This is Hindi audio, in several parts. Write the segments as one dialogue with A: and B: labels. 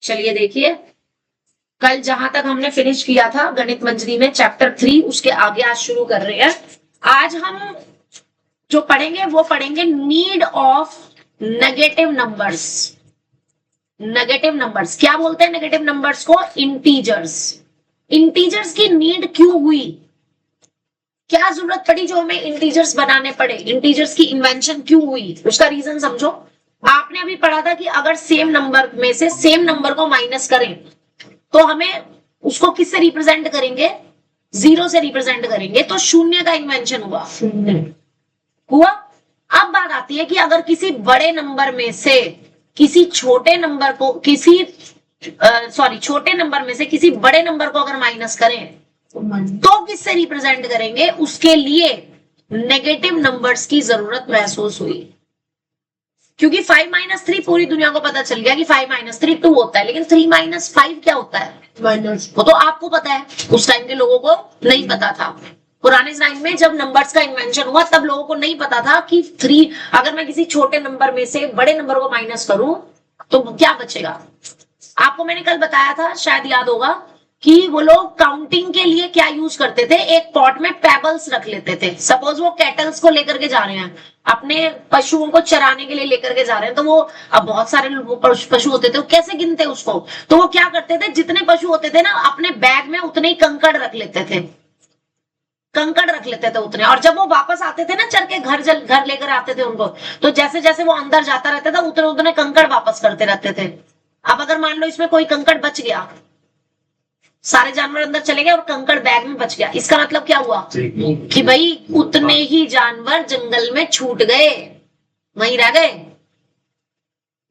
A: चलिए देखिए, कल जहां तक हमने फिनिश किया था गणित मंजरी में चैप्टर 3, उसके आगे आज शुरू कर रहे हैं। आज हम जो पढ़ेंगे वो पढ़ेंगे need of negative numbers. Negative numbers क्या बोलते हैं? नेगेटिव नंबर्स को इंटीजर्स। इंटीजर्स की नीड क्यों हुई, क्या जरूरत पड़ी जो हमें इंटीजर्स बनाने पड़े, इंटीजर्स की इन्वेंशन क्यों हुई, उसका रीजन समझो। आपने अभी पढ़ा था कि अगर सेम नंबर में से सेम नंबर को माइनस करें तो हमें उसको किससे रिप्रेजेंट करेंगे? जीरो से रिप्रेजेंट करेंगे। तो शून्य का इन्वेंशन हुआ। अब बात आती है कि अगर किसी बड़े नंबर में से किसी छोटे नंबर को छोटे नंबर में से किसी बड़े नंबर को अगर माइनस करें तो किससे रिप्रेजेंट करेंगे? उसके लिए नेगेटिव नंबर्स की जरूरत महसूस हुई, क्योंकि 5-3 पूरी दुनिया को पता चल गया कि 5-3 2 होता है, लेकिन 3-5 क्या होता है? माइनस। वो तो आपको पता है, उस टाइम के लोगों को नहीं पता था। पुराने टाइम में जब नंबर्स का इन्वेंशन हुआ तब लोगों को नहीं पता था कि 3 अगर मैं किसी छोटे नंबर में से बड़े नंबर को माइनस करूं तो क्या बचेगा। आपको मैंने कल बताया था, शायद याद होगा, कि वो लोग काउंटिंग के लिए क्या यूज करते थे, एक पॉट में पेबल्स रख लेते थे। सपोज वो कैटल्स को लेकर के जा रहे हैं, अपने पशुओं को चराने के लिए लेकर के जा रहे हैं, तो वो अब बहुत सारे पशु होते थे, वो कैसे गिनते उसको? तो वो क्या करते थे, जितने पशु होते थे ना अपने बैग में उतने ही कंकड़ रख लेते थे, कंकड़ रख लेते थे उतने। और जब वो वापस आते थे ना चल के घर लेकर आते थे उनको, तो जैसे जैसे वो अंदर जाता रहता था उतने उतने कंकड़ वापस करते रहते थे। अब अगर मान लो इसमें कोई कंकड़ बच गया, सारे जानवर अंदर चले गए और कंकड़ बैग में बच गया, इसका मतलब क्या हुआ कि भाई उतने ही जानवर जंगल में छूट गए, वहीं रह गए।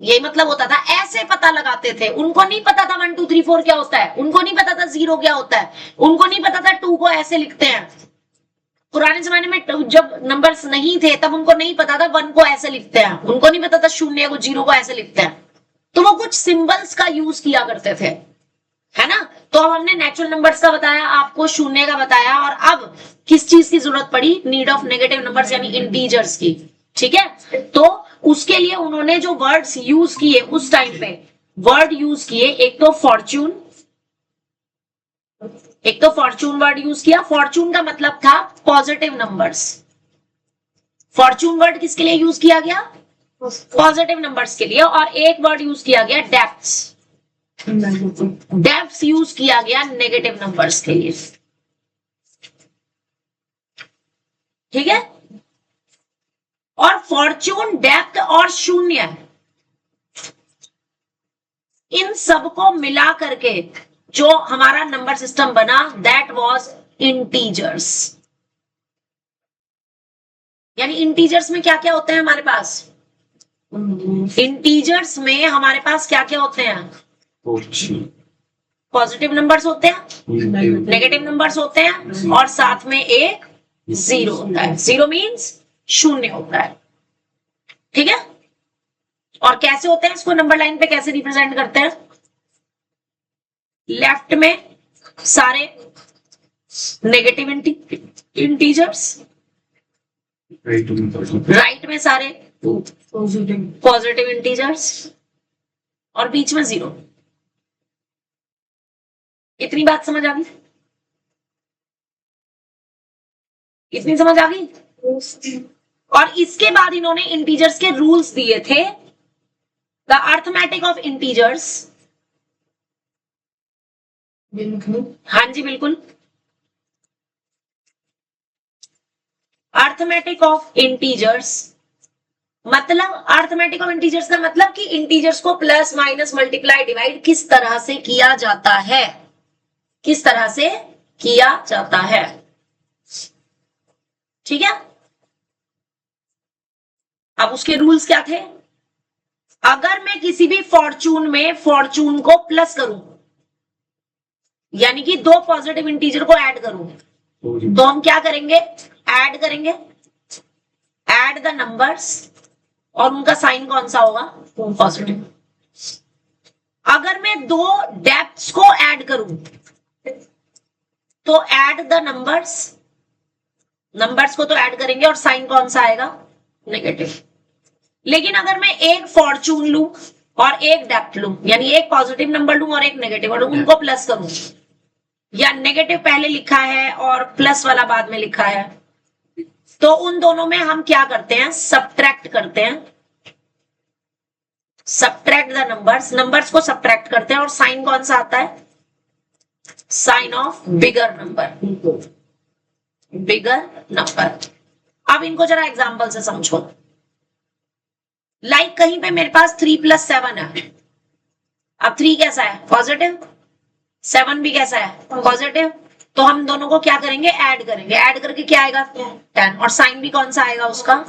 A: यही मतलब होता था, ऐसे पता लगाते थे। उनको नहीं पता था 1 2 3 4 क्या होता है, उनको नहीं पता था 0 क्या होता है, उनको नहीं पता था 2 को ऐसे लिखते हैं। पुराने जमाने में जब नंबर्स नहीं थे तब उनको नहीं पता था 1 को ऐसे लिखते हैं, उनको नहीं पता था 0 को 0 को ऐसे लिखते हैं। तो वो कुछ सिंबल्स का यूज किया करते थे, है ना। तो अब हमने नेचुरल नंबर्स का बताया, आपको शून्य का बताया, और अब किस चीज की जरूरत पड़ी? नीड ऑफ नेगेटिव नंबर्स यानी इंटीजर्स की। ठीक है, तो उसके लिए उन्होंने जो वर्ड्स यूज किए उस टाइम पे, वर्ड यूज किए, एक तो फॉर्चून वर्ड यूज किया। फॉर्चून का मतलब था पॉजिटिव नंबर्स। फॉर्चून वर्ड किसके लिए यूज किया गया? पॉजिटिव नंबर्स के लिए। और एक वर्ड यूज किया गया डेप्थ्स। डेप्थ यूज किया गया नेगेटिव नंबर्स के लिए। ठीक है, और फॉर्चून, डेप्थ और शून्य, इन सबको मिला करके जो हमारा नंबर सिस्टम बना, दैट वाज इंटीजर्स। यानी इंटीजर्स में क्या क्या होते हैं हमारे पास? इंटीजर्स में हमारे पास क्या क्या होते हैं? पॉजिटिव नंबर्स होते हैं, नेगेटिव नंबर्स होते हैं, और साथ में एक जीरो होता है। जीरो मीन्स शून्य होता है। ठीक है, और कैसे होते हैं, इसको नंबर लाइन पे कैसे रिप्रेजेंट करते हैं? लेफ्ट में सारे नेगेटिव इंटीजर्स, राइट में सारे पॉजिटिव इंटीजर्स, और बीच में जीरो। इतनी बात समझ आ गई? इतनी समझ आ गई? और इसके बाद इन्होंने इंटीजर्स के रूल्स दिए थे। द अर्थमेटिक ऑफ इंटीजर्स, हाँ जी बिल्कुल, अर्थमेटिक ऑफ इंटीजर्स मतलब, अर्थमेटिक ऑफ इंटीजर्स का मतलब कि इंटीजर्स को प्लस माइनस मल्टीप्लाई डिवाइड किस तरह से किया जाता है, किस तरह से किया जाता है। ठीक है, अब उसके रूल्स क्या थे? अगर मैं किसी भी फॉर्चून में फॉर्चून को प्लस करूं, यानी कि दो पॉजिटिव इंटीजर को ऐड करूं, तो हम क्या करेंगे? ऐड करेंगे, ऐड द नंबर्स, और उनका साइन कौन सा होगा? पॉजिटिव। अगर मैं दो डेप्थ्स को ऐड करूं तो ऐड द नंबर्स, नंबर्स को तो ऐड करेंगे और साइन कौन सा आएगा? नेगेटिव। लेकिन अगर मैं एक फॉर्चून लूं और एक डेप्थ लूं, यानी एक पॉजिटिव नंबर लूं और एक नेगेटिव, और उनको प्लस करूं, या नेगेटिव पहले लिखा है और प्लस वाला बाद में लिखा है, तो उन दोनों में हम क्या करते हैं, सब्ट्रैक्ट करते हैं, सब्ट्रैक्ट द नंबर्स, नंबर्स को सब्ट्रैक्ट करते हैं, और साइन कौन सा आता है, sign of bigger number, bigger number. अब इनको जरा एग्जांपल से समझो। लाइक कहीं पे मेरे पास 3 + 7 है, अब 3 कैसा है, पॉजिटिव, 7 भी कैसा है, पॉजिटिव, तो हम दोनों को क्या करेंगे, ऐड करेंगे, ऐड करके क्या आएगा, 10, और साइन भी कौन सा आएगा उसका,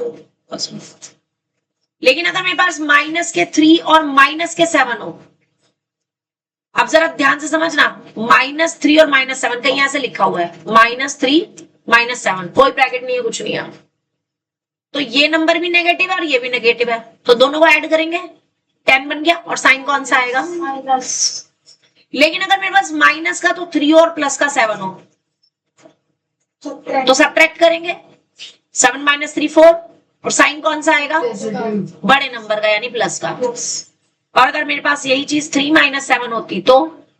A: लेकिन अगर मेरे पास -3 और -7 हो, अब जरा ध्यान से समझना, -3 और -7 कहीं ऐसे लिखा हुआ है, -3 -7, कोई ब्रैकेट नहीं है, कुछ नहीं है, तो ये नंबर भी नेगेटिव है और ये भी नेगेटिव है, तो दोनों को ऐड करेंगे, 10 बन गया, और साइन कौन सा आएगा, लेकिन अगर मेरे पास माइनस का तो 3 और प्लस का 7 हो, तो सब्ट्रैक्ट करेंगे, 7 - 3 4, और साइन कौन सा आएगा, बड़े नंबर का यानी प्लस का, और अगर मेरे पास यही चीज 3 - 7 होती तो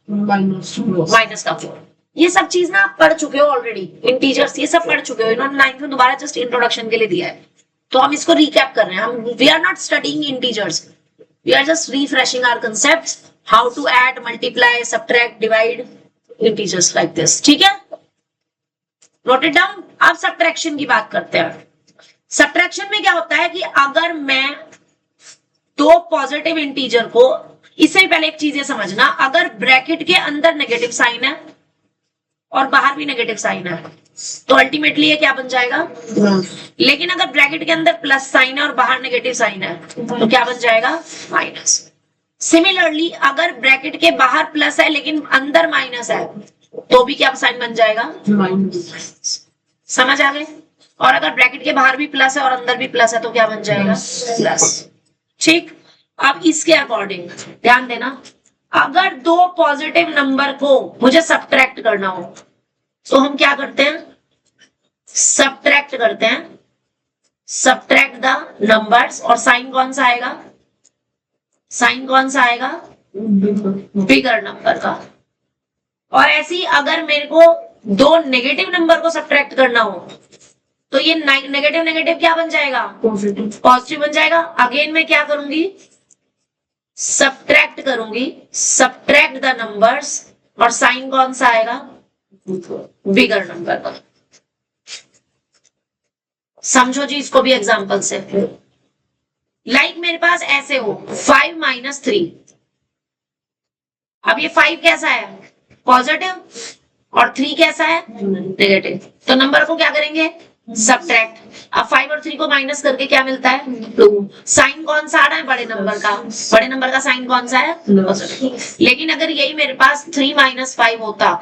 A: माइनस का 4। ये सब चीज ना आप पढ़ चुके हो ऑलरेडी, इंटीजर्स ये सब पढ़ चुके हो, इन्होंने 9th में दोबारा जस्ट इंट्रोडक्शन के लिए दिया है, तो हम इसको रिकैप कर रहे हैं, हम we are not studying integers, we are just refreshing our concepts, how to add, multiply, subtract, divide integers like this, ठीक है, नोट इट डाउन। अब सब्ट्रैक्शन की बात करते हैं। सब्ट्रैक्शन में क्या होता है कि अगर मैं दो पॉजिटिव इंटीजर को, इससे पहले एक चीज ये समझना, अगर ब्रैकेट के अंदर नेगेटिव साइन है और बाहर भी नेगेटिव साइन है, तो अल्टीमेटली ये क्या बन जाएगा, लेकिन अगर ब्रैकेट के अंदर प्लस साइन है और बाहर नेगेटिव साइन है, तो क्या बन जाएगा, माइनस। सिमिलरली अगर ब्रैकेट के बाहर प्लस है लेकिन अंदर माइनस है, तो भी क्या साइन बन जाएगा, माइनस। समझ आ गए। और अगर ब्रैकेट के बाहर भी प्लस है और अंदर भी प्लस है, तो क्या बन जाएगा, प्लस। ठीक, अब इसके अकॉर्डिंग ध्यान देना, अगर दो पॉजिटिव नंबर को मुझे सब्ट्रैक्ट करना हो, तो हम क्या करते हैं, सब्ट्रैक्ट करते हैं, सब्ट्रैक्ट द नंबर्स, और साइन कौन सा आएगा, साइन कौन सा आएगा, बिगर नंबर का। और ऐसे ही अगर मेरे को दो नेगेटिव नंबर को सब्ट्रैक्ट करना हो, तो ये नेगेटिव नेगेटिव क्या बन जाएगा, पॉजिटिव बन जाएगा। अगेन मैं क्या करूंगी, सब्ट्रैक्ट करूंगी, सब्ट्रैक्ट द नंबर्स, और साइन कौन सा आएगा, बिगर नंबर का। समझो जी इसको भी एग्जांपल से। लाइक मेरे पास ऐसे हो 5 - 3, अब ये 5 कैसा है, पॉजिटिव, और 3 कैसा है, नेगेटिव, तो नंबर को क्या करेंगे, सब्ट्रैक्ट। अब 5 और 3 को माइनस करके क्या मिलता है, 2। साइन कौन सा आ रहा है, बड़े नंबर का, बड़े नंबर का साइन कौन सा है, पॉजिटिव। लेकिन अगर यही मेरे पास 3 - 5 होता,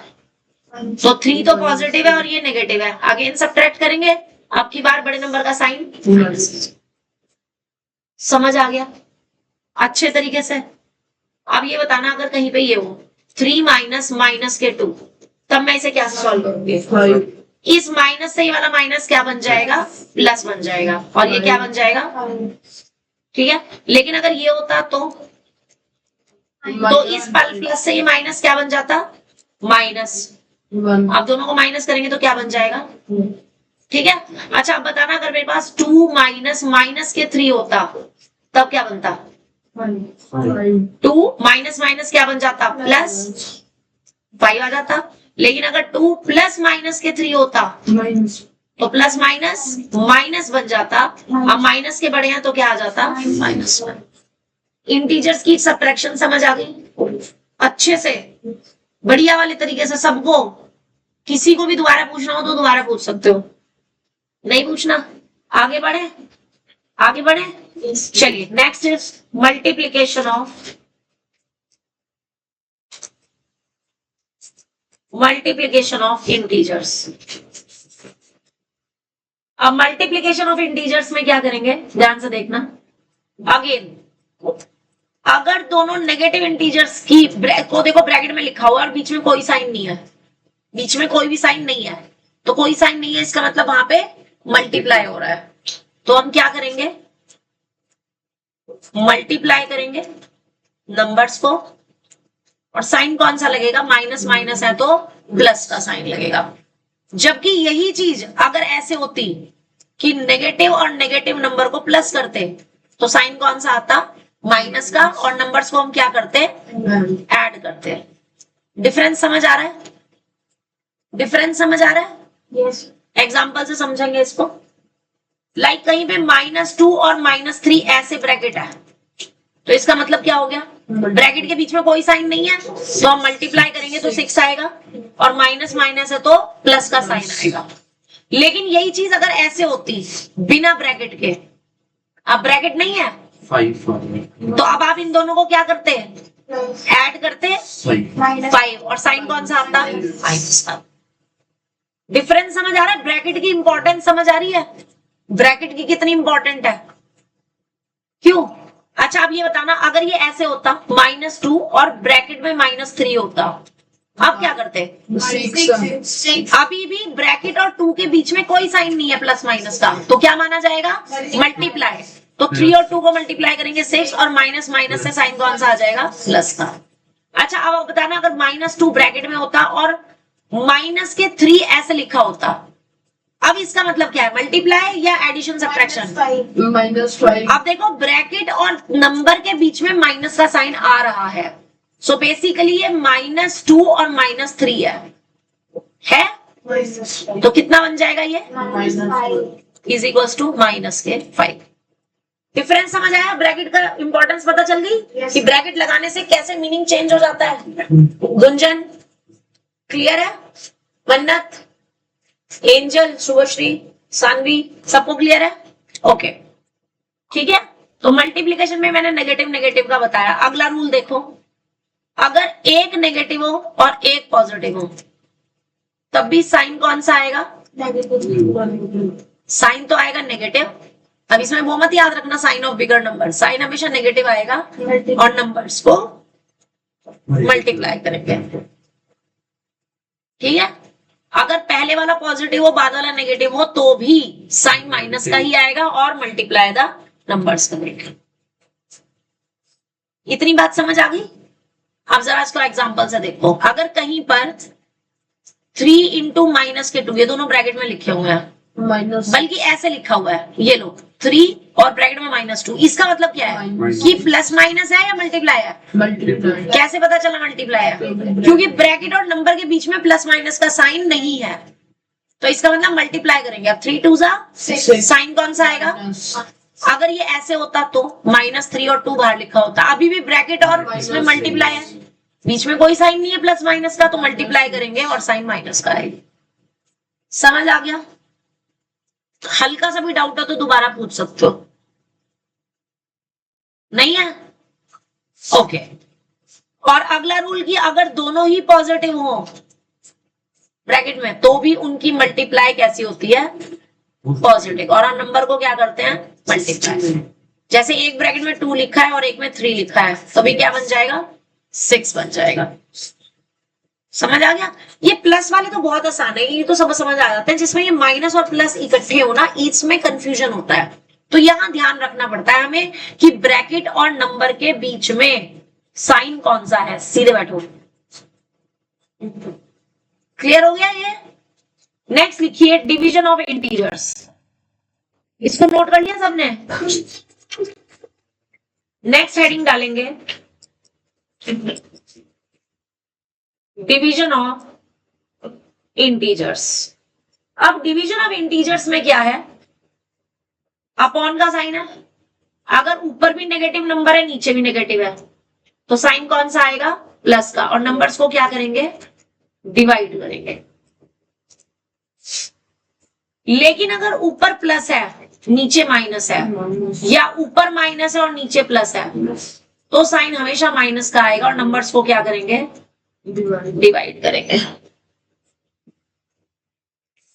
A: तो 3 तो पॉजिटिव है और ये नेगेटिव है, अगेन सब्ट्रैक्ट करेंगे, अब की बार बड़े नंबर का साइन माइनस। समझ आ गया अच्छे तरीके से। अब ये बताना, अगर कहीं पे ये हो 3 - -2, तब मैं इसे क्या सॉल्व करूंगी, इस माइनस से ये वाला माइनस क्या बन जाएगा, प्लस बन जाएगा, और ये क्या बन जाएगा, ठीक है। लेकिन अगर ये होता तो इस प्लस से ये माइनस क्या बन जाता, माइनस। अब दोनों को माइनस करेंगे तो क्या बन जाएगा, ठीक है। अच्छा अब बताना, अगर मेरे पास 2 - -3 होता, तब क्या बनता, 2 माइनस क्या बन जाता, प्लस 5 आ जाता। लेकिन अगर 2 + -3 होता, तो प्लस माइनस बन जाता। अब माइनस के बड़े हैं तो क्या आ जाता, -1। इंटीजर्स की सब्ट्रैक्शन समझ आ गई अच्छे से, बढ़िया वाले तरीके से सबको। किसी को भी दोबारा पूछना हो तो दोबारा पूछ सकते हो, नहीं पूछना आगे बढ़े, आगे बढ़े। चलिए next is multiplication of integers. अब मल्टीप्लीकेशन ऑफ इंटीजर्स में क्या करेंगे, ध्यान से देखना। अगेन अगर दोनों नेगेटिव इंटीजर्स की को देखो, ब्रैकेट में लिखा हुआ और बीच में कोई साइन नहीं है, बीच में कोई भी साइन नहीं है, तो कोई साइन नहीं है, इसका मतलब वहां पे मल्टीप्लाई हो रहा है। तो हम क्या करेंगे, मल्टीप्लाई करेंगे, नंबर्स को, और साइन कौन सा लगेगा, माइनस माइनस है तो प्लस का साइन लगेगा। जबकि यही चीज अगर ऐसे होती कि नेगेटिव और नेगेटिव नंबर को प्लस करते तो साइन कौन सा आता, माइनस का, और नंबर्स को हम क्या करते, ऐड करते। डिफरेंस समझ आ रहा है, डिफरेंस समझ आ रहा है?
B: यस।
A: एग्जाम्पल से समझेंगे इसको। लाइक कहीं पे -2 और -3 ऐसे ब्रैकेट है, तो इसका मतलब क्या हो गया, ब्रैकेट के बीच में कोई साइन नहीं है, तो हम मल्टीप्लाई करेंगे तो 6 आएगा, और माइनस माइनस है तो प्लस का साइन आएगा। लेकिन यही चीज अगर ऐसे होती बिना ब्रैकेट के, अब ब्रैकेट नहीं है
C: 5
A: तो अब आप इन दोनों को क्या करते हैं, ऐड करते 5, और साइन कौन सा आता, माइनस का। डिफरेंस समझ आ रहा है, ब्रैकेट की इंपॉर्टेंस समझ आ रही है, ब्रैकेट की कितनी इंपॉर्टेंट है, क्यों। अच्छा आप ये बताना, अगर ये ऐसे होता -2 और ब्रैकेट में -3 होता, आप क्या करते, अभी भी ब्रैकेट और 2 के बीच में कोई साइन नहीं है प्लस माइनस का, तो क्या माना जाएगा, मल्टीप्लाई। तो 3 और 2 को मल्टीप्लाई करेंगे 6, और माइनस माइनस से साइन कौन सा आ जाएगा, प्लस का। अच्छा अब बताना, अगर -2 ब्रैकेट में होता और माइनस के 3 ऐसे लिखा होता, अब इसका मतलब क्या है, मल्टीप्लाई या एडिशन सब्ट्रैक्शन,
B: -5।
A: अब देखो ब्रैकेट और नंबर के बीच में माइनस का साइन आ रहा है, सो बेसिकली ये -2 और -3 है? तो कितना बन जाएगा ये, इज इक्वल्स टू -5। डिफरेंस समझ आया, ब्रैकेट का इंपॉर्टेंस पता चल गई कि ब्रैकेट लगाने से कैसे मीनिंग चेंज हो जाता है। गुंजन क्लियर है, मन्नत, एंजल, शुभश्री, सानवी, सबको क्लियर है? ओके ठीक है। तो मल्टीप्लिकेशन में मैंने नेगेटिव नेगेटिव का बताया। अगला रूल देखो, अगर एक नेगेटिव हो और एक पॉजिटिव हो तब भी साइन कौन सा आएगा, साइन तो आएगा नेगेटिव। अब इसमें वो मत याद रखना sign of bigger number, sign हमेशा नेगेटिव आएगा और नंबर्स को मल्टीप्लाई करेंगे, ठीक है। अगर पहले वाला पॉजिटिव हो बाद वाला नेगेटिव हो तो भी साइन माइनस का ही आएगा और मल्टीप्लाई द नंबर्स करेंगे। इतनी बात समझ आ गई? अब जरा इसको एग्जांपल से देखो। अगर कहीं पर 3 इंटू -2, ये दोनों ब्रैकेट में लिखे हुए हैं, बल्कि ऐसे लिखा हुआ है, ये लो 3 और ब्रैकेट में -2, इसका मतलब क्या है कि प्लस माइनस है या मल्टीप्लाई है?
B: मल्टीप्लाई।
A: कैसे पता चला मल्टीप्लाई है? क्योंकि ब्रैकेट और नंबर के बीच में प्लस माइनस का साइन नहीं है, तो इसका मतलब मल्टीप्लाई करेंगे। अब 3 2 6, साइन कौन सा आएगा? अगर ये ऐसे होता तो -3 और 2 बाहर लिखा होता, अभी भी ब्रैकेट और इसमें मल्टीप्लाई है, बीच में कोई साइन नहीं है प्लस माइनस का, तो मल्टीप्लाई करेंगे और साइन माइनस का आएगा। समझ आ गया? हल्का सा भी डाउट हो तो दोबारा पूछ सकते हो, नहीं है? ओके। और अगला रूल की अगर दोनों ही पॉजिटिव हो ब्रैकेट में तो भी उनकी मल्टीप्लाई कैसी होती है? पॉजिटिव। और हम नंबर को क्या करते हैं? मल्टीप्लाई। जैसे एक ब्रैकेट में 2 लिखा है और एक में 3 लिखा है, तो भी क्या बन जाएगा? 6 बन जाएगा। समझ आ गया? ये प्लस वाले तो बहुत आसान है, ये तो सब समझ आ जाते हैं। जिसमें ये माइनस और प्लस इकट्ठे हो ना, इसमें कंफ्यूजन होता है, तो यहां ध्यान रखना पड़ता है हमें कि ब्रैकेट और नंबर के बीच में साइन कौन सा है। सीधे बैठो। क्लियर हो गया ये? नेक्स्ट लिखिए डिवीजन ऑफ इंटीजर्स। इसको नोट कर लिया सबने? नेक्स्ट हेडिंग डालेंगे डिवीजन ऑफ इंटीजर्स। अब डिवीजन ऑफ इंटीजर्स में क्या है? अपॉन का साइन है। अगर ऊपर भी नेगेटिव नंबर है नीचे भी नेगेटिव है तो साइन कौन सा आएगा? प्लस का। और नंबर्स को क्या करेंगे? डिवाइड करेंगे। लेकिन अगर ऊपर प्लस है नीचे माइनस है, या ऊपर माइनस है और नीचे प्लस है, तो साइन हमेशा माइनस का आएगा और नंबर्स को क्या करेंगे? डिवाइड करेंगे।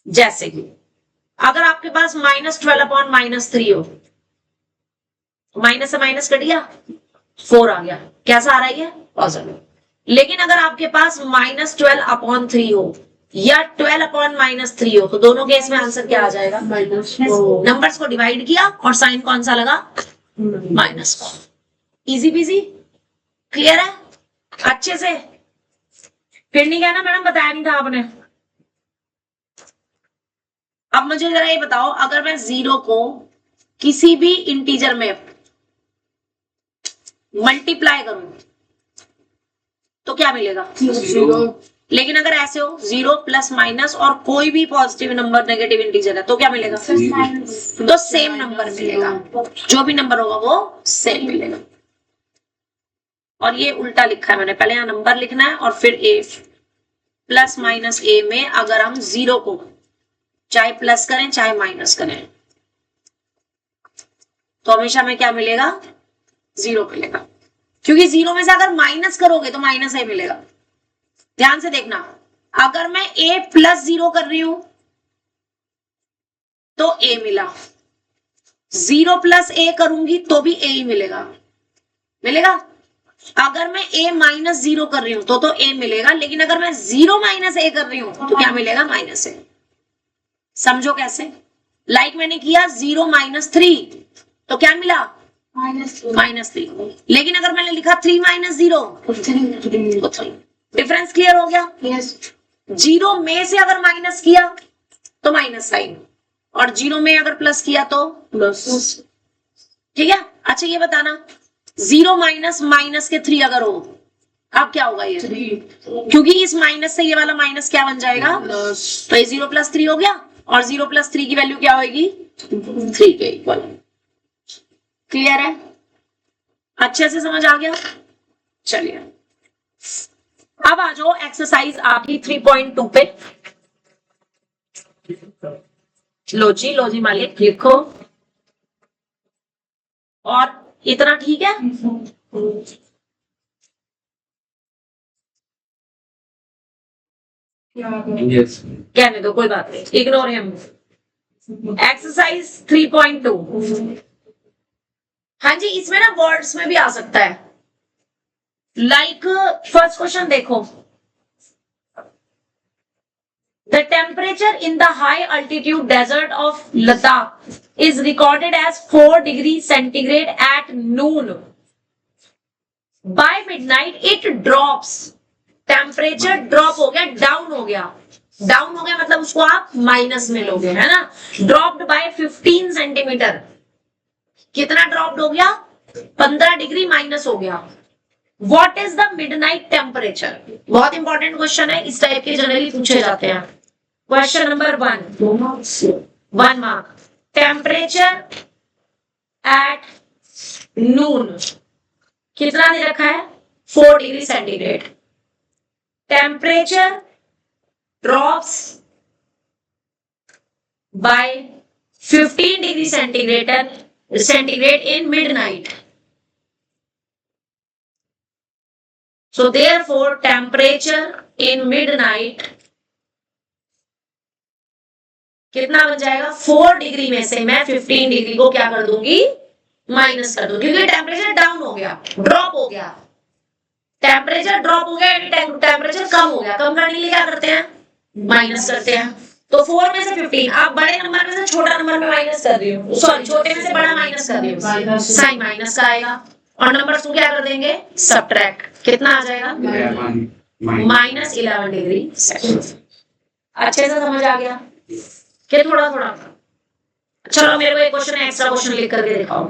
A: जैसे कि अगर आपके पास -12/-3 हो, माइनस से माइनस कट गया, 4 आ गया, कैसा आ रहा है ये? पॉजिटिव। लेकिन अगर आपके पास -12/3 हो या 12/-3 हो, तो दोनों केस में आंसर क्या आ जाएगा? नंबर्स को डिवाइड किया और साइन कौन सा लगा? माइनस का। Easy PG. क्लियर है अच्छे से? फिर नहीं कहना मैडम बताया नहीं था आपने। अब मुझे जरा ये बताओ, अगर मैं 0 को किसी भी इंटीजर में मल्टीप्लाई करूं तो क्या मिलेगा?
B: 0.
A: लेकिन अगर ऐसे हो 0 प्लस माइनस और कोई भी पॉजिटिव नंबर नेगेटिव इंटीजर है तो क्या मिलेगा? तो सेम नंबर मिलेगा, जो भी नंबर होगा वो सेम मिलेगा। और ये उल्टा लिखा है मैंने, पहले यहाँ नंबर लिखना है और फिर ए प्लस माइनस ए में अगर हम 0 को चाहे प्लस करें चाहे माइनस करें तो हमेशा में क्या मिलेगा? 0 मिलेगा, क्योंकि 0 में से अगर माइनस करोगे तो माइनस ए मिलेगा। ध्यान से देखना, अगर मैं a प्लस 0 कर रही हूं तो a मिला, 0 प्लस a करूंगी तो भी a ही मिलेगा। अगर मैं a माइनस 0 कर रही हूं तो a मिलेगा, लेकिन अगर मैं 0 माइनस a कर रही हूं तो क्या मिलेगा? Minus a। समझो कैसे? लाइक मैंने किया 0 माइनस 3 तो क्या मिला? -3। लेकिन अगर मैंने लिखा 3 माइनस 0 तो 3। डिफरेंस क्लियर हो गया?
B: Yes.
A: 0 में से अगर माइनस किया तो माइनस साइन, और 0 में अगर प्लस किया तो
B: Plus.
A: ठीक है। अच्छा ये बताना, 0 माइनस माइनस के 3 अगर हो अब क्या होगा? ये
B: 3.
A: क्योंकि इस माइनस से ये वाला माइनस क्या बन जाएगा?
B: Plus.
A: तो ये 0 प्लस 3 हो गया, और 0 प्लस 3 की वैल्यू क्या होगी? 3 के इक्वल। क्लियर है? अच्छे से समझ आ गया? चलिए अब आ जाओ एक्सरसाइज आपकी 3.2 पे। लो जी मालिक लिखो। और इतना ठीक है?
B: Yes.
A: कहने दो, कोई बात नहीं, इग्नोर हिम। एक्सरसाइज 3.2। हाँ जी, इसमें ना वर्ड्स में भी आ सकता है। लाइक फर्स्ट क्वेश्चन देखो, the temperature in the high altitude desert of Ladakh is recorded as 4 degree centigrade at noon. By midnight it drops. Temperature drop हो गया, डाउन हो गया। डाउन हो गया मतलब उसको आप माइनस में लोगे, है ना? Dropped by 15 centimetre. कितना ड्रॉप्ड हो गया? 15 डिग्री माइनस हो गया। What is the midnight temperature? बहुत इंपॉर्टेंट क्वेश्चन है, इस टाइप के जनरली पूछे जाते हैं। Question number 1 mark. Temperature at noon कितना दे रखा है? 4 degree centigrade. Temperature drops by 15 degree centigrade in midnight. So therefore temperature in midnight कितना बन जाएगा? 4 डिग्री में से मैं 15 डिग्री को क्या कर दूंगी? माइनस कर दूंगी, क्योंकि टेम्परेचर डाउन हो गया, ड्रॉप हो गया। टेम्परेचर ड्रॉप हो गया, टेम्परेचर कम हो गया। कम करने के लिए क्या करते हैं? माइनस करते हैं। तो 4 में से 15, आप बड़े नंबर में से छोटा नंबर में माइनस कर रही हूँ, सॉरी छोटे में से बड़ा माइनस कर रही हूँ, साइन माइनस का आएगा। और नंबर को क्या कर देंगे? सब्ट्रैक्ट। कितना आ जाएगा? -11 डिग्री। अच्छे से समझ आ गया कि थोड़ा थोड़ा? चलो मेरे को एक क्वेश्चन एक्स्ट्रा क्वेश्चन लिख करके दिखाओ।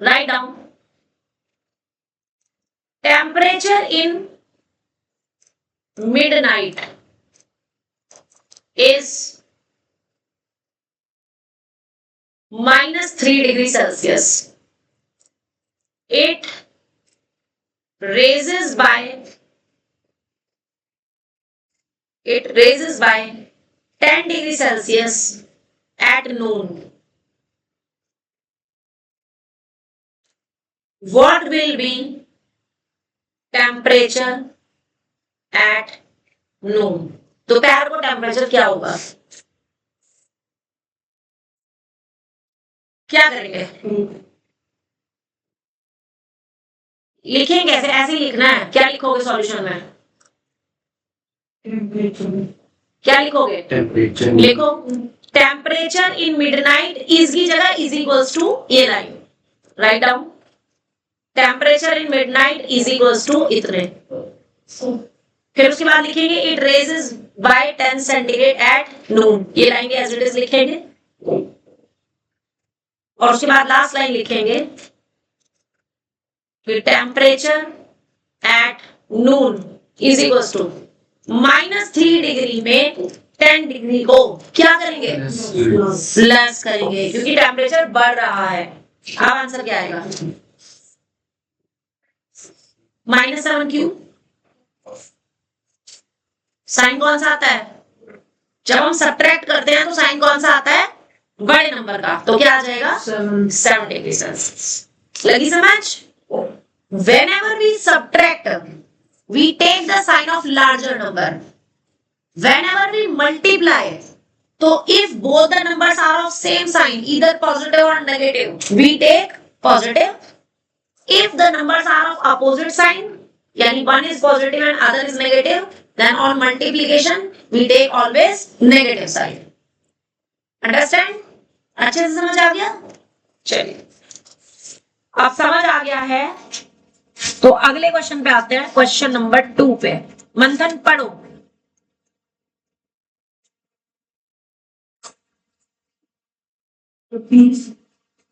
A: Right down, temperature in midnight is -3 degree Celsius. It raises by 10 degree Celsius at noon. What will be temperature at noon? दोपहर को टेम्परेचर क्या होगा? क्या करेंगे? लिखेंगे कैसे? ऐसे ही लिखना है। क्या लिखोगे सॉल्यूशन में? क्या लिखोगे?
B: Temperature.
A: लिखो टेम्परेचर इन मिडनाइट, इज की जगह इज इक्वल्स टू ये line. Write down, temperature in midnight is equals to इतने। फिर उसके बाद लिखेंगे it raises by 10 centigrade at noon, ये लाइन भी एज इट इज लिखेंगे। और उसके बाद लास्ट लाइन लिखेंगे फिर temperature at noon is equals to -3 degree में 10 डिग्री को क्या करेंगे, प्लस करेंगे, क्योंकि टेम्परेचर बढ़ रहा है। अब आंसर क्या आएगा, -7 क्यों, साइन कौन सा आता है, जब हम सब्ट्रैक्ट करते हैं तो साइन कौन सा आता है, बड़े नंबर का, तो क्या आ जाएगा 7 डिग्री सेल्सियस। लगी समझ। Whenever we subtract, we take the sign of larger number. Whenever we multiply, so if both the numbers are of same sign, either positive or negative, we take positive. If the numbers are of opposite sign, yani one is positive and other is negative, then on multiplication we take always negative sign. Understand? अच्छे से समझ आ गया? चलिए, अब समझ आ गया है तो अगले क्वेश्चन पे आते हैं, क्वेश्चन नंबर 2 पे। मंथन पढ़ो।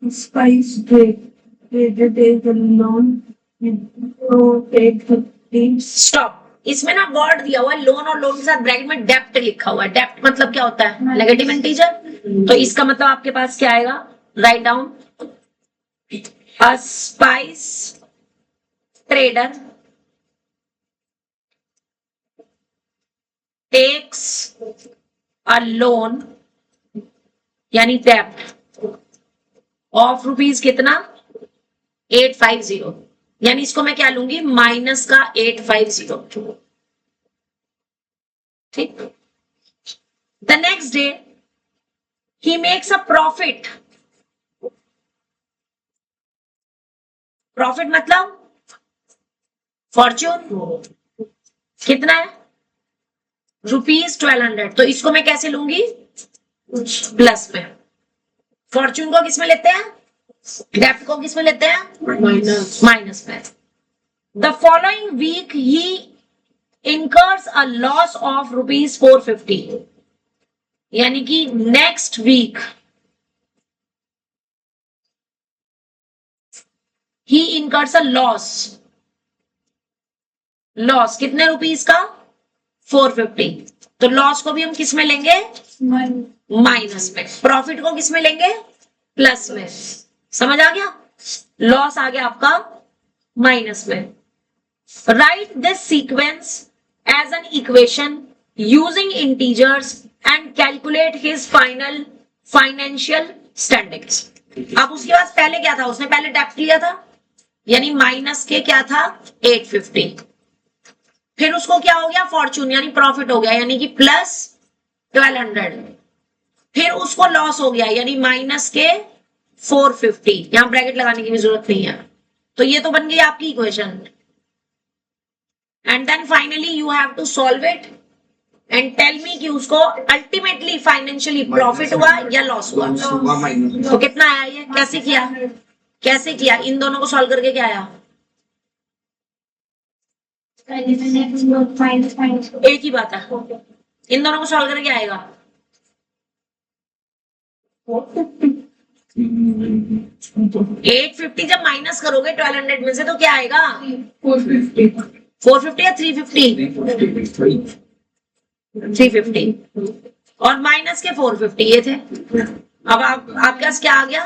C: Spice traded is a loan to take the
A: stop. इसमें ना वर्ड दिया हुआ है लोन, और लोन के साथ ब्रैकेट में डेप्ट लिखा हुआ है। डेप्ट मतलब क्या होता है, नेगेटिव इंटीजर। तो इसका मतलब आपके पास क्या आएगा, write down, a spice trader takes a loan यानी डेप्ट ऑफ रुपीज कितना, 850, यानी इसको मैं क्या लूंगी, माइनस का 850। ठीक। The next day he makes a profit. Profit मतलब फॉर्च्यून कितना है, ₹1200। तो इसको मैं कैसे लूंगी, प्लस में। फॉर्च्यून को किसमें लेते हैं, डेप्ट को किसमें लेते हैं, माइनस में। द फॉलोइंग वीक ही incurs a loss of ₹450, यानी कि नेक्स्ट वीक ही incurs a loss कितने रुपीस का, 450। तो लॉस को भी हम किस में लेंगे, माइनस में। प्रॉफिट को किस में लेंगे, प्लस में। समझ आ गया, लॉस आ गया आपका माइनस में। Right this sequence as an equation using integers and calculate his final financial standings. अब उसके बाद पहले क्या था, उसने पहले डेप्ट लिया था, यानी माइनस के क्या था 850। फिर उसको क्या हो गया, फॉर्च्यून यानी प्रॉफिट हो गया, यानी कि प्लस 1200। फिर उसको लॉस हो गया, यानी माइनस के 450। यहां ब्रैकेट लगाने की भी जरूरत नहीं है। तो ये तो बन गई आपकी equation. And then finally you have to solve it and tell me कि उसको ultimately financially profit हुआ या loss हुआ। तो कितना आया ये, कैसे किया, इन दोनों को सॉल्व करके क्या आया, एक ही बात है, इन दोनों को सॉल्व करके आएगा 850। जब माइनस करोगे 1200 में से तो क्या आएगा, 450 या 350, 350 और माइनस के 450 ये थे। अब आपके पास क्या आ गया,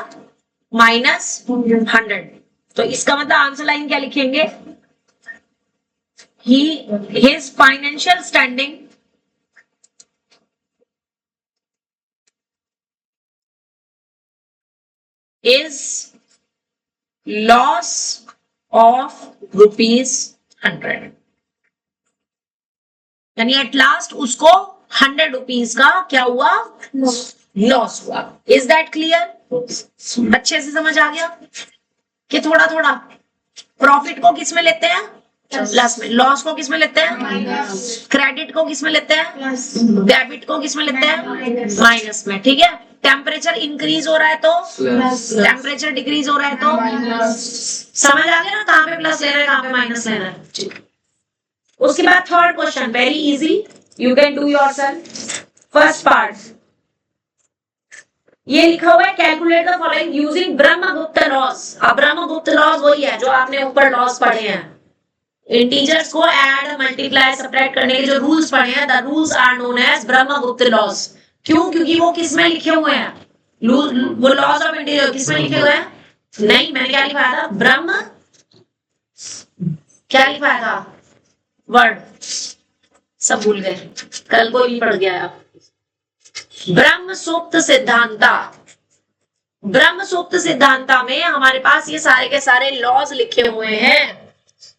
A: -100। तो इसका मतलब आंसर लाइन क्या लिखेंगे, his financial standing is loss of ₹100, यानी एट लास्ट उसको 100 रुपीज का क्या हुआ, लॉस हुआ। इज दैट क्लियर, अच्छे से समझ आ गया कि थोड़ा थोड़ा प्रॉफिट को किस में लेते हैं, प्लस में। लॉस को किस में लेते हैं? क्रेडिट को किस में लेते हैं? डेबिट को किस में लेते हैं? माइनस में। ठीक है। टेम्परेचर इंक्रीज हो रहा है तो टेम्परेचर डिक्रीज हो रहा है तो समझ आ गया ना कहाँ पे प्लस लेना है कहाँ पे माइनस लेना है। उसके बाद third question very easy, you can do yourself. First part ये लिखा हुआ है calculate the following using Brahmagupta laws. अब ब्रह्मगुप्त लॉज वही है जो आपने ऊपर लॉज पढ़े हैं। इंटीजर्स को ऐड मल्टीप्लाई सब्ट्रैक्ट करने के जो रूल्स पढ़े हैं, the rules are known as Brahmagupta laws. क्यों? क्योंकि वो किस में लिखे हुए हैं? वो लॉज ऑफ इंटीजर किस में लिखे हुए हैं? नहीं, मैंने क्या लिखा था? ब्रह्म क्या लिखा था? वर्ड सब भूल गए, कल को भी पढ़ गया। ब्रह्म सूक्त सिद्धांता। ब्रह्म सूक्त सिद्धांता में हमारे पास ये सारे के सारे लॉज लिखे हुए हैं।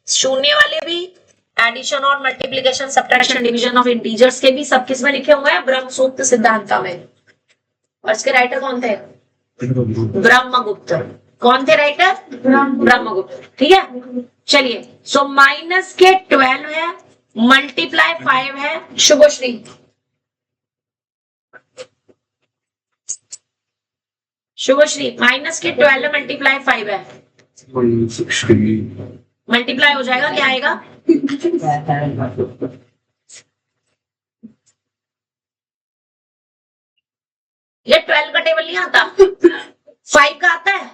A: शून्य वाले भी, एडिशन और multiplication subtraction division of integers के भी सब किस में लिखे हुए हैं? ब्रह्म सूक्त सिद्धांता में। और इसके राइटर कौन थे? ब्रह्मगुप्त। कौन थे राइटर? ब्रह्मगुप्त। ठीक है, चलिए। सो माइनस के 12 है, मल्टीप्लाई 5 है। शुभश्री माइनस के 12 मल्टीप्लाई 5 है, मल्टीप्लाई हो जाएगा, क्या आएगा? ये 12 का टेबल नहीं आता, 5 का आता है।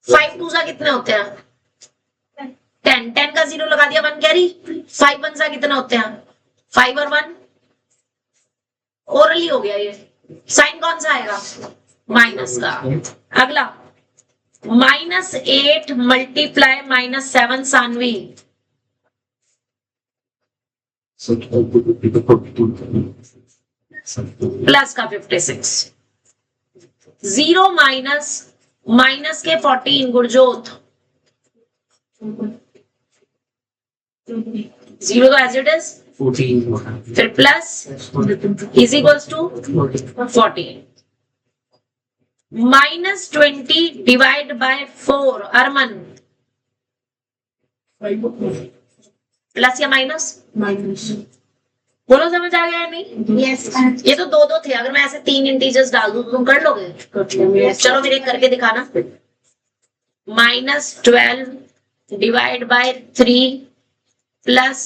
A: 5 2 सा कितने होते हैं? 10। 10 का 0 लगा दिया, 1 कैरी। 5 1 सा कितने होते हैं? 5 और 1। ओरली हो गया ये। साइन कौन सा आएगा? माइनस का। अगला -8 मल्टीप्लाई -7 सानवी। प्लस का 56। 0 माइनस के 14 गुरजोत। 0 तो एज इट इज,
B: 14
A: फिर plus is equals to 14। -20 divide by 4 Arman. Plus या माइनस? बोलो समझ आ गया या नहीं?
C: यस।
A: ये तो 2 2 थे, अगर मैं ऐसे 3 इंटीजर्स डाल दूं तो तुम कर लोगे? चलो फिर एक करके दिखाना। -12 डिवाइड बाय 3 प्लस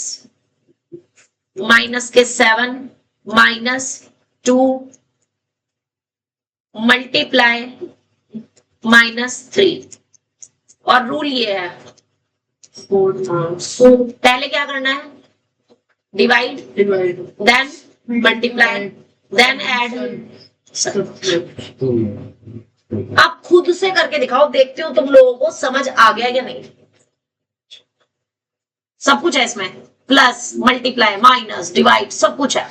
A: माइनस के 7 -2 मल्टीप्लाई -3। और रूल ये है, पहले क्या करना है? Divide, then multiply, then add. अब खुद से करके दिखाओ, देखते हो तुम लोगों को समझ आ गया या नहीं। सब कुछ है इसमें, प्लस मल्टीप्लाई माइनस डिवाइड सब कुछ है।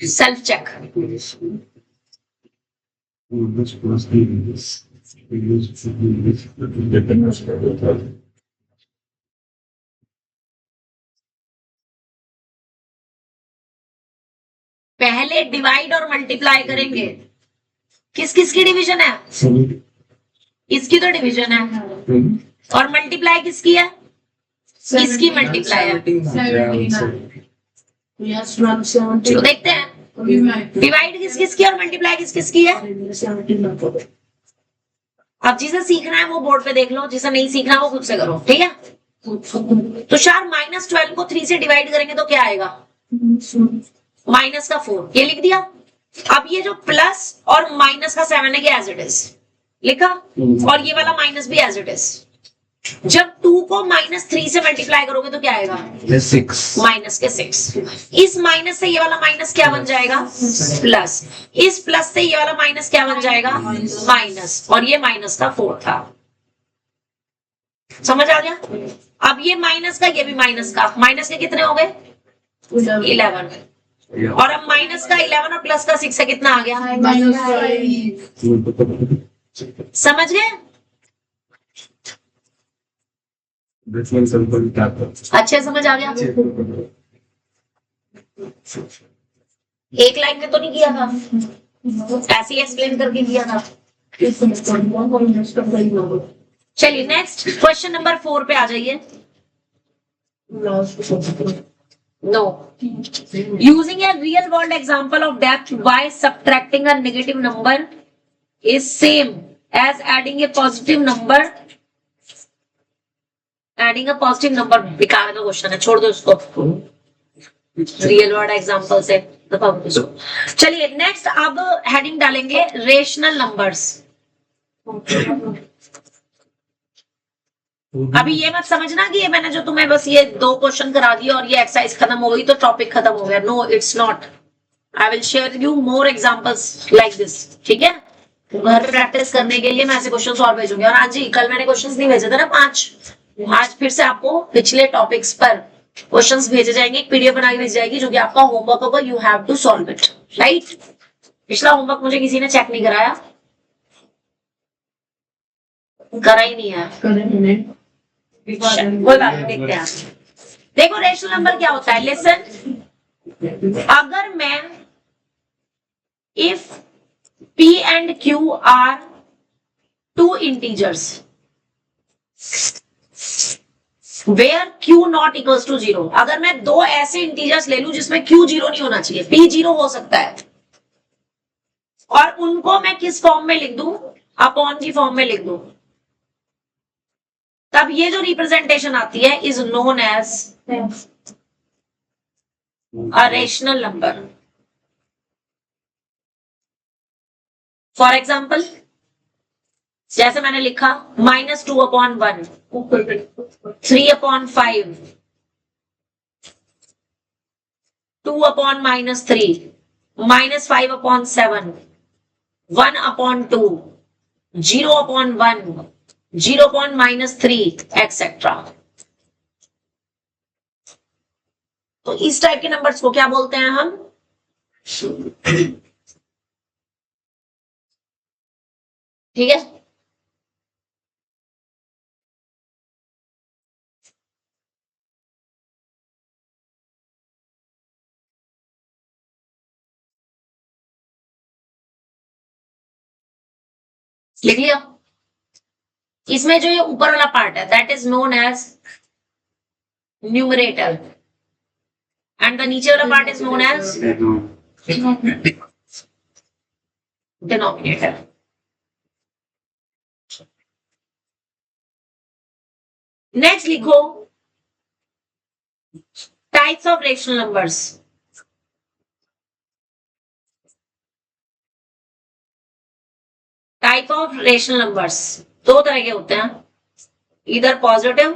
A: Self check. पहले डिवाइड और मल्टीप्लाई करेंगे। किस किस की डिवीजन है? इसकी तो डिवीजन है। और मल्टीप्लाई किसकी है? इसकी मल्टीप्लाई है। तो देखते हैं डिवाइड किस किस की और मल्टीप्लाई किस किस की है। अब जिसे सीखना है वो बोर्ड पे देख लो, जिसे नहीं सीखना वो खुद से करो। ठीक है, तो शार -12 को 3 से डिवाइड करेंगे तो क्या आएगा? माइनस का 4, ये लिख दिया। अब ये जो प्लस और माइनस का 7 है, एज इट इज लिखा, और ये वाला माइनस भी एज इट इज। जब 2 को -3 से मल्टीप्लाई करोगे तो क्या आएगा? माइनस के 6। इस माइनस से ये वाला माइनस क्या बन जाएगा? प्लस। इस प्लस से ये वाला माइनस क्या बन जाएगा? माइनस। और ये माइनस का 4 था। समझ आ गया? अब ये माइनस का, ये भी माइनस का। माइनस के कितने हो गए? 11। और अब माइनस का 11 और प्लस का 6 है, कितना आ गया? समझ गए? अच्छे समझ आ गया? एक लाइन में तो नहीं किया था, ऐसे ही एक्सप्लेन करके किया था। चलिए नेक्स्ट क्वेश्चन नंबर 4 पे आ जाइए। No, using a real world example of डेप्थ by subtracting a negative number is same as adding a positive number. Adding a positive number बेकार का क्वेश्चन है, छोड़ दो इसको, रियल वर्ल्ड एग्जांपल से दबाओ इसको। चलिए नेक्स्ट अब हेडिंग डालेंगे रेशनल नंबर्स। अभी ये मत समझना कि ये मैंने जो तुम्हें बस ये 2 क्वेश्चन करा दिए और ये एक्सरसाइज खत्म हो गई तो टॉपिक खत्म हो गया। No it's not, I will share you more examples like this, ठीक है। घर प्रैक्टिस करने के लिए मैं ऐसे क्वेश्चन और भेजूंगी। और आज जी कल मैंने क्वेश्चंस नहीं भेजे थे ना 5, आज फिर से आपको पिछले टॉपिक्स पर क्वेश्चंस भेजे जाएंगे, एक पीडीएफ बना के भेजी जाएगी जो कि आपका होमवर्क होगा, you have to solve it, right. पिछला होमवर्क मुझे किसी ने चेक नहीं कराया, करा ही नहीं है, कोई बात नहीं, देखते हैं। देखो रेशनल नंबर क्या होता है, लिसन। अगर मैं if P and Q are 2 integers where Q not equals to 0, अगर मैं 2 ऐसे इंटीजर्स ले लूं जिसमें Q 0 नहीं होना चाहिए, P 0 हो सकता है, और उनको मैं किस फॉर्म में लिख दूं, अपॉन की फॉर्म में लिख दूं, तब ये जो रिप्रेजेंटेशन आती है is known as a rational number. For example जैसे मैंने लिखा -2/1, 3/5, 2/-3, -5/7, 1/2, 0/1, 0/-3 एक्सेट्रा। तो इस टाइप के नंबर्स को क्या बोलते हैं हम, ठीक है। लिख लिया। इसमें जो ये ऊपर वाला पार्ट है that is known as numerator and the नीचे वाला part is known as denominator. Next लिखो types of rational numbers. Type of rational numbers 2 तरह के होते हैं, इधर पॉजिटिव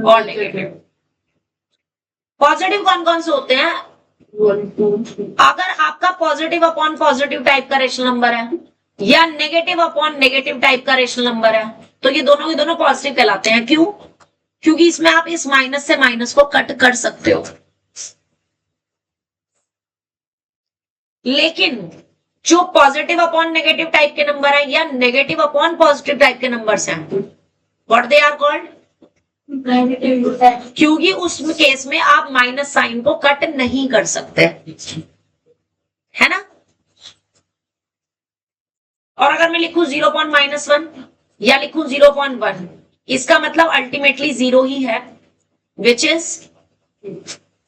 A: और नेगेटिव। पॉजिटिव कौन कौन से होते हैं, अगर आपका पॉजिटिव अपॉन पॉजिटिव टाइप का रेशनल नंबर है या नेगेटिव अपॉन नेगेटिव टाइप का रेशनल नंबर है तो ये दोनों के दोनों पॉजिटिव कहलाते हैं। क्यों, क्योंकि इसमें आप इस माइनस से माइनस को कट कर सकते हो। लेकिन जो पॉजिटिव अपॉन नेगेटिव टाइप के नंबर है या नेगेटिव अपॉन पॉजिटिव टाइप के नंबर्स हैं, व्हाट दे आर कॉल्ड, क्योंकि उस केस में आप माइनस साइन को कट नहीं कर सकते, है ना। और अगर मैं लिखूं 0.-1 या लिखूं 0.1, इसका मतलब अल्टीमेटली 0 ही है, which is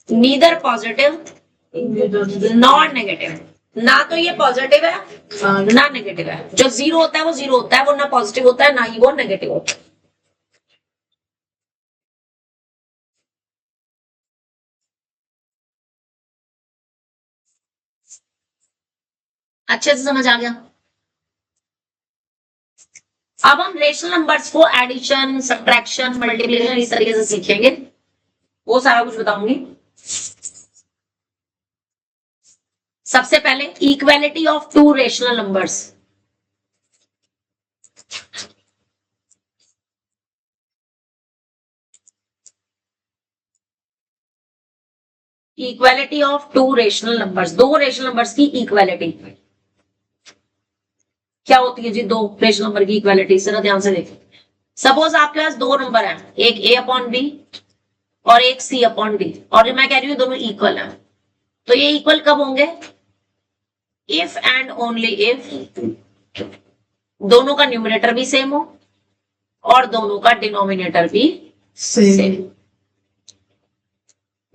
A: neither positive not negative. ना तो ये पॉजिटिव है ना नेगेटिव है। जो 0 होता है वो 0 होता है, वो ना पॉजिटिव होता है ना ही वो नेगेटिव होता है। अच्छे से समझ आ गया। अब हम रेशनल नंबर्स को एडिशन, सब्ट्रैक्शन, मल्टीप्लिकेशन इस तरीके से सीखेंगे, वो सारा कुछ बताऊंगी। सबसे पहले equality of 2 rational numbers. Equality of 2 rational numbers, 2 rational numbers की इक्वालिटी क्या होती है जी। 2 रेशनल नंबर की इक्वालिटी जरा ध्यान से देखिए। सपोज आपके पास 2 नंबर हैं, एक a/b और एक C अपॉन D, और मैं कह रही हूँ दोनों इक्वल है, तो ये इक्वल कब होंगे? इफ एंड ओनली इफ दोनों का न्यूमरेटर भी सेम हो और दोनों का डिनोमिनेटर भी सेम।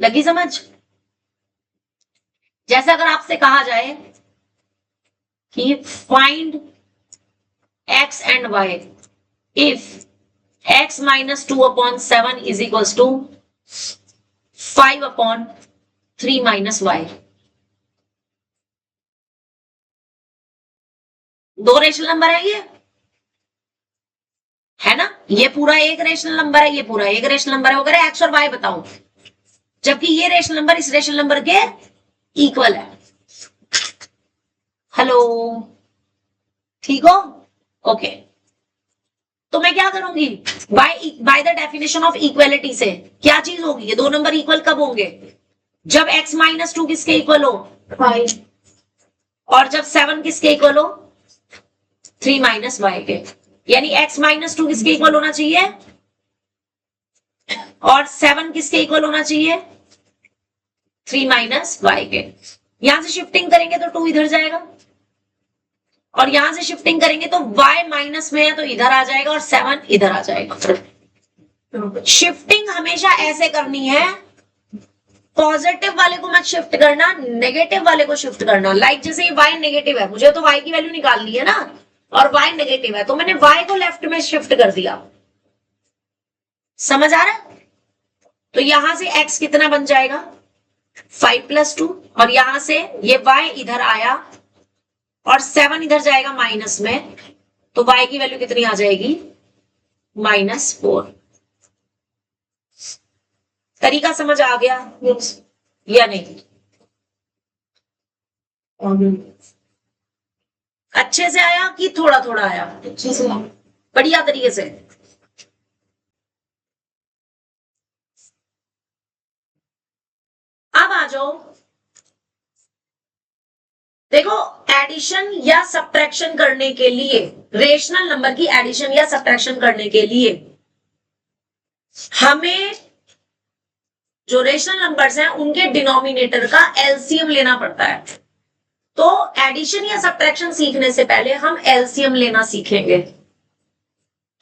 A: लगी समझ? जैसे अगर आपसे कहा जाए कि find x and y if x minus 2/7 is equals to 5/3 minus y, दो रेशनल नंबर है, ये है ना, ये पूरा एक रेशनल नंबर है, ये पूरा एक रेशनल नंबर है, वो कह रहे x और y बताओ, जबकि ये रेशनल नंबर इस रेशनल नंबर के इक्वल है। हेलो, ठीक हो? ओके, तो मैं क्या करूंगी? By the definition of equality से क्या चीज होगी? ये दो नंबर इक्वल कब होंगे? जब x माइनस 2 किसके इक्वल हो? 5, और जब 7 किसके इक्वल हो? 3 माइनस y के। यानी x माइनस 2 किसके इक्वल होना चाहिए और 7 किसके इक्वल होना चाहिए? 3 माइनस y के। यहां से शिफ्टिंग करेंगे तो 2 इधर जाएगा, और यहां से शिफ्टिंग करेंगे तो y माइनस में है तो इधर आ जाएगा और 7 इधर आ जाएगा। शिफ्टिंग हमेशा ऐसे करनी है, पॉजिटिव वाले को मत शिफ्ट करना, नेगेटिव वाले को शिफ्ट करना। लाइक जैसे ये y नेगेटिव है, मुझे तो y की वैल्यू निकालनी है ना, और y नेगेटिव है, तो मैंने y को लेफ्ट में शिफ्ट कर दिया। समझ आ रहा है? तो यहां से x कितना बन जाएगा? 5 + 2, और यहां से ये y इधर आया और 7 इधर जाएगा माइनस में, तो y की वैल्यू कितनी आ जाएगी? -4। तरीका समझ आ गया या नहीं? अच्छे से आया कि थोड़ा थोड़ा आया? अच्छे से, बढ़िया तरीके से। अब आ जाओ, देखो एडिशन या सब्ट्रैक्शन करने के लिए, रेशनल नंबर की एडिशन या सब्ट्रैक्शन करने के लिए हमें जो रेशनल नंबर्स हैं उनके डिनोमिनेटर का एलसीएम लेना पड़ता है। तो एडिशन या सब्ट्रैक्शन सीखने से पहले हम एलसीएम लेना सीखेंगे।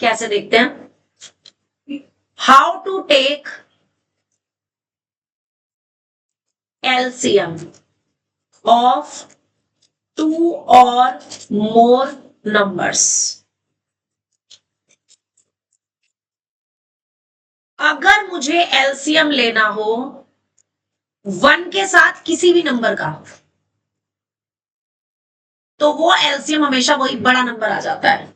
A: कैसे देखते हैं? How to take LCM of 2 और more numbers। अगर मुझे एलसीएम लेना हो 1 के साथ किसी भी नंबर का, तो वो एलसीएम हमेशा वही बड़ा नंबर आ जाता है।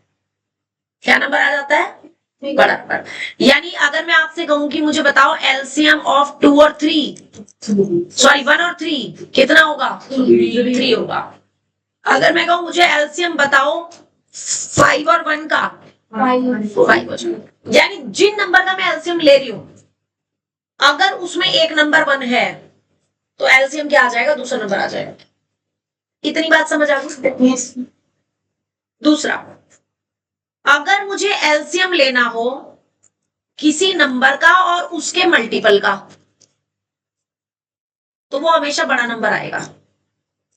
A: क्या नंबर आ जाता है? बड़ा नंबर। यानी अगर मैं आपसे कहूं कि मुझे बताओ एलसीएम ऑफ 2 और 3, सॉरी 1 और 3 कितना होगा? 3 होगा। अगर मैं कहूं मुझे एलसीएम बताओ 5 और 1 का, 5 हो जाएगा। यानी जिन नंबर का मैं एलसीएम ले रही हूं, अगर उसमें एक नंबर 1 है तो एलसीएम क्या आ जाएगा? दूसरा नंबर आ जाएगा। इतनी बात समझ आ गई? दूसरा, अगर मुझे एलसीएम लेना हो किसी नंबर का और उसके मल्टीपल का, तो वो हमेशा बड़ा नंबर आएगा।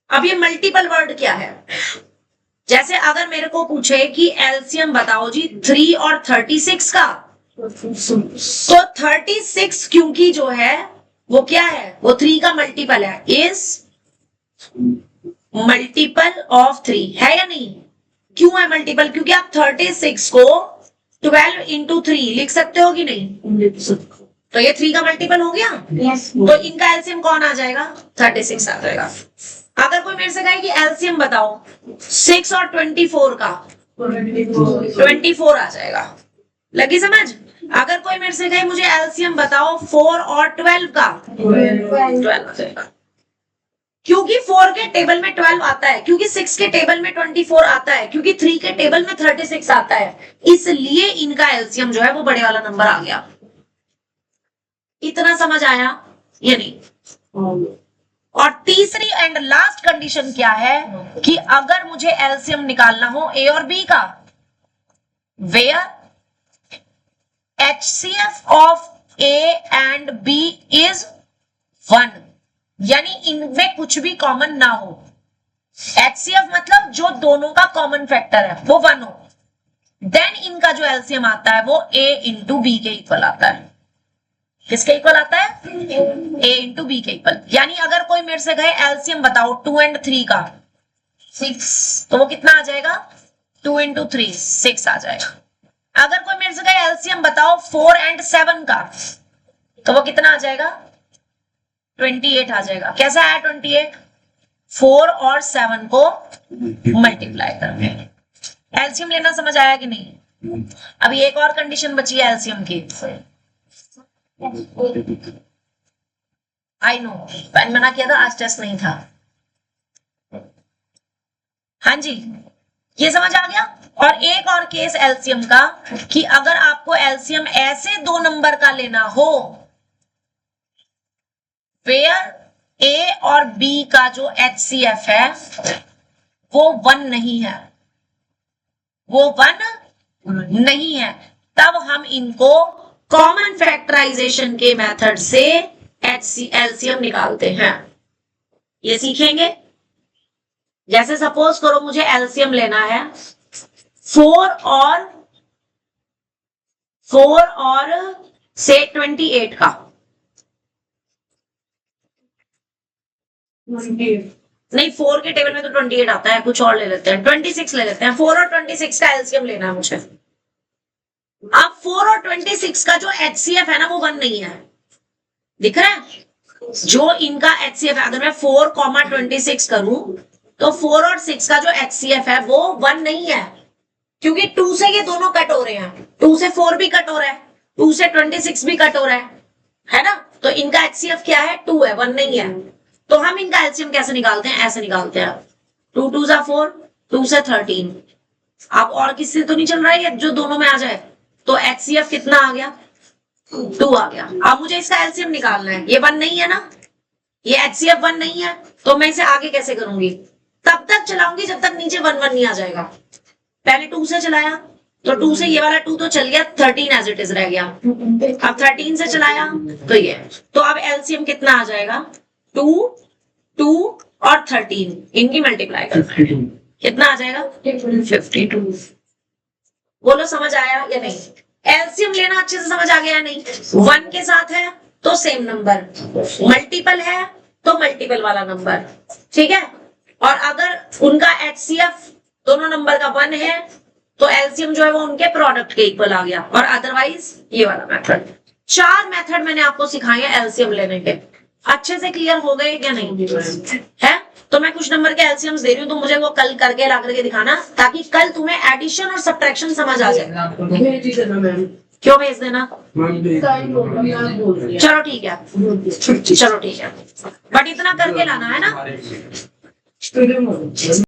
A: अब ये मल्टीपल वर्ड क्या है? जैसे अगर मेरे को पूछे कि एलसीएम बताओ जी 3 और 36 का, तो 36 क्योंकि जो है वो क्या है? वो 3 का मल्टीपल है, इज मल्टीपल ऑफ 3, है या नहीं? क्यों है मल्टीपल? क्योंकि आप 36 को 12 into 3 लिख सकते हो कि नहीं? लिख सकते। तो ये 3 का मल्टीपल हो गया। yes. तो इनका एलसीएम कौन आ जाएगा? 36 आ जाएगा। अगर कोई मेरे से कहे कि एलसीएम बताओ 6 और 24 का, 24 आ जाएगा। लगी समझ? अगर कोई मेरे से कहे मुझे एलसीएम बताओ 4 और 12 का, 12 आ जाएगा। क्योंकि 4 के टेबल में 12 आता है, क्योंकि 6 के टेबल में 24 आता है, क्योंकि 3 के टेबल में 36 आता है, इसलिए इनका एलसीएम जो है वो बड़े वाला नंबर आ गया। इतना समझ आया या नहीं? और तीसरी एंड लास्ट कंडीशन क्या है कि अगर मुझे एलसीएम निकालना हो ए और बी का, where HCF of A and B is 1, यानी इनमें कुछ भी कॉमन ना हो। HCF मतलब जो दोनों का कॉमन फैक्टर है वो 1 हो, देन इनका जो एलसीएम आता है वो A इंटू बी के इक्वल आता है। किसके इक्वल आता है? A इंटू बी के इक्वल। यानी अगर कोई मेरे से कहे एलसीएम बताओ 2 and 3 का 6, तो वो कितना आ जाएगा? 2 into 3 6 आ जाएगा। अगर कोई मेरे से कहे एलसीएम बताओ 4 and 7 का, तो वो कितना आ जाएगा? 28 आ जाएगा। कैसा है 28? 4 और 7 को मल्टीप्लाई करके। एलसीएम लेना समझ आया कि नहीं? अभी एक और कंडीशन बची है एलसीएम की। आई नो मैंने मना किया था, आज टेस्ट नहीं था। हाँ जी, ये समझ आ गया। और एक और केस एलसीएम का कि अगर आपको एलसीएम ऐसे दो नंबर का लेना हो वेयर ए और बी का जो HCF है वो 1 नहीं है, वो 1 नहीं है, तब हम इनको कॉमन फैक्टराइजेशन के मेथड से एलसीएम निकालते हैं। ये सीखेंगे। जैसे सपोज करो मुझे एलसीएम लेना है 4 और से 28 का। नहीं, 4 के टेबल में तो 28 आता है, कुछ और ले लेते हैं, 26 ले लेते हैं। 4 और 26 का एलसीएम लेना है मुझे। अब 4 और 26 का जो HCF है ना वो 1 नहीं है, दिख रहा है? जो इनका HCF है, अगर मैं 4,26 करूं तो 4 और 6 का जो HCF है वो 1 नहीं है, क्योंकि 2 से ये दोनों कट हो रहे हैं। 2 से 4 भी कट हो रहा है, 2 से 26 भी कट हो रहा है ना? तो इनका HCF क्या है? 2 है, 1 नहीं है। तो हम इनका एलसीएम कैसे निकालते हैं? ऐसे निकालते हैं। 2 2 जा 4, 2 से 13। आप और किससे तो नहीं चल रहा है जो दोनों में आ जाए। तो HCF कितना आ गया? 2 आ गया। अब मुझे इसका एलसीएम निकालना है। ये 1 नहीं है ना, ये HCF 1 नहीं है, तो मैं इसे आगे कैसे करूंगी? तब तक चलाऊंगी जब तक नीचे 1 1 नहीं आ जाएगा। पहले 2 से चलाया तो 2 से ये वाला 2 तो चल गया, 13 एज इट इज रह गया। अब 13 से चलाया तो ये, तो अब एलसीएम कितना आ जाएगा? 2 2 और 13 इनकी मल्टीप्लाई करना है, कितना आ जाएगा? 52। बोलो समझ आया या नहीं? एलसीएम लेना अच्छे से समझ आ गया या नहीं? 1 के साथ है तो सेम नंबर, मल्टीपल है तो मल्टीपल वाला नंबर, ठीक है? और अगर उनका HCF दोनों नंबर का 1 है तो एलसीएम जो है वो उनके प्रोडक्ट के इक्वल आ गया, और अदरवाइज ये वाला मेथड। 4 मेथड मैंने आपको सिखाए हैं एलसीएम लेने के। अच्छे से क्लियर हो गए क्या नहीं है? तो मैं कुछ नंबर के एलसीएम्स दे रही हूँ, तो मुझे वो कल करके ला करके दिखाना, ताकि कल तुम्हें एडिशन और सब्ट्रैक्शन समझ आ जाए। क्यों भेज देना? चलो ठीक है, चलो ठीक है, बट इतना करके लाना है ना।